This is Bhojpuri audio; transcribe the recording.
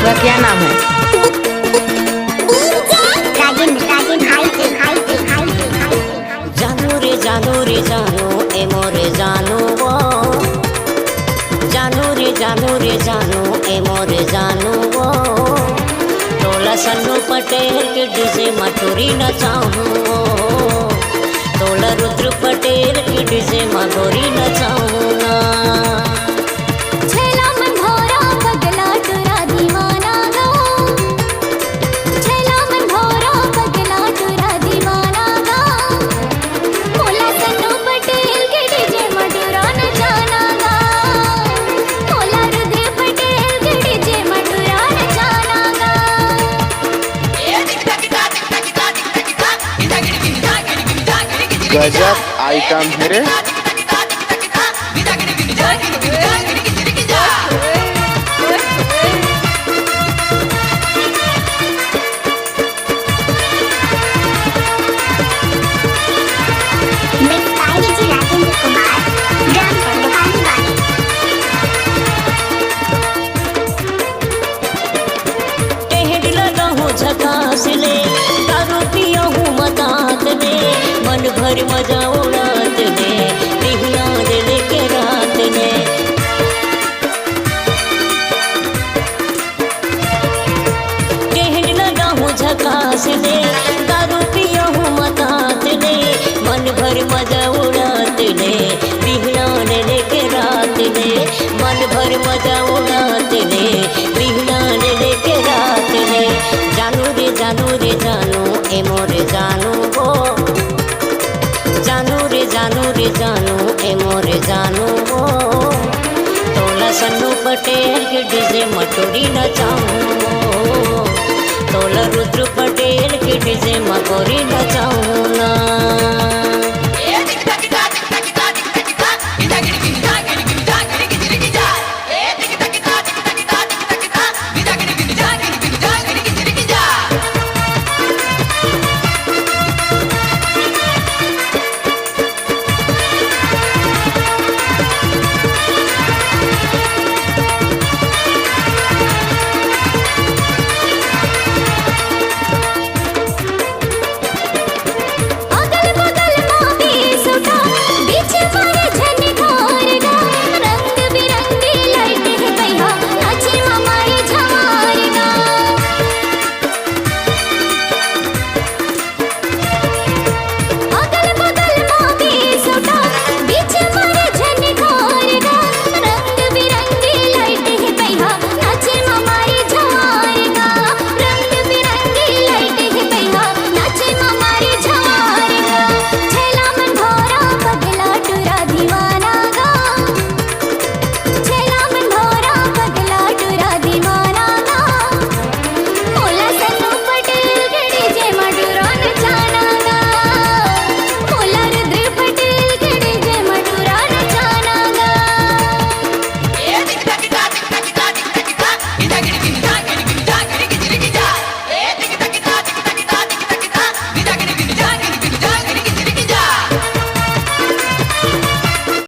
उसका क्या नाम है? जानू रे जानू ए मोरे जानू वो जानू रे जानू ए मोरे जानू वो तोला सन्नू पटेल के डीजे मटोरी नचाऊं तोला रुद्र पटेल के डीजे मटोरी नचाऊं ना गजब आइटम है रे। झकास ले दारू पिया हूँ मतात ले मन भर मजा उड़ात ले दिहिया ले के रात ले टेढ़ लगा हूँ झकास ले दारू पिया हूँ मतात ले मन भर मजा उड़ात ले दिहिया ले के रात ले मन भर मजा उड़ात ले दिहिया ले के रात ले जानू रे जानू ए मोरे जानू वो जानू रे जानू ए मोरे जानू वो तोला सन्नू पटेल के डीजे मटोरी नचाऊं तोला रुद्र पटेल के डीजे मटोरी नचाऊं ना।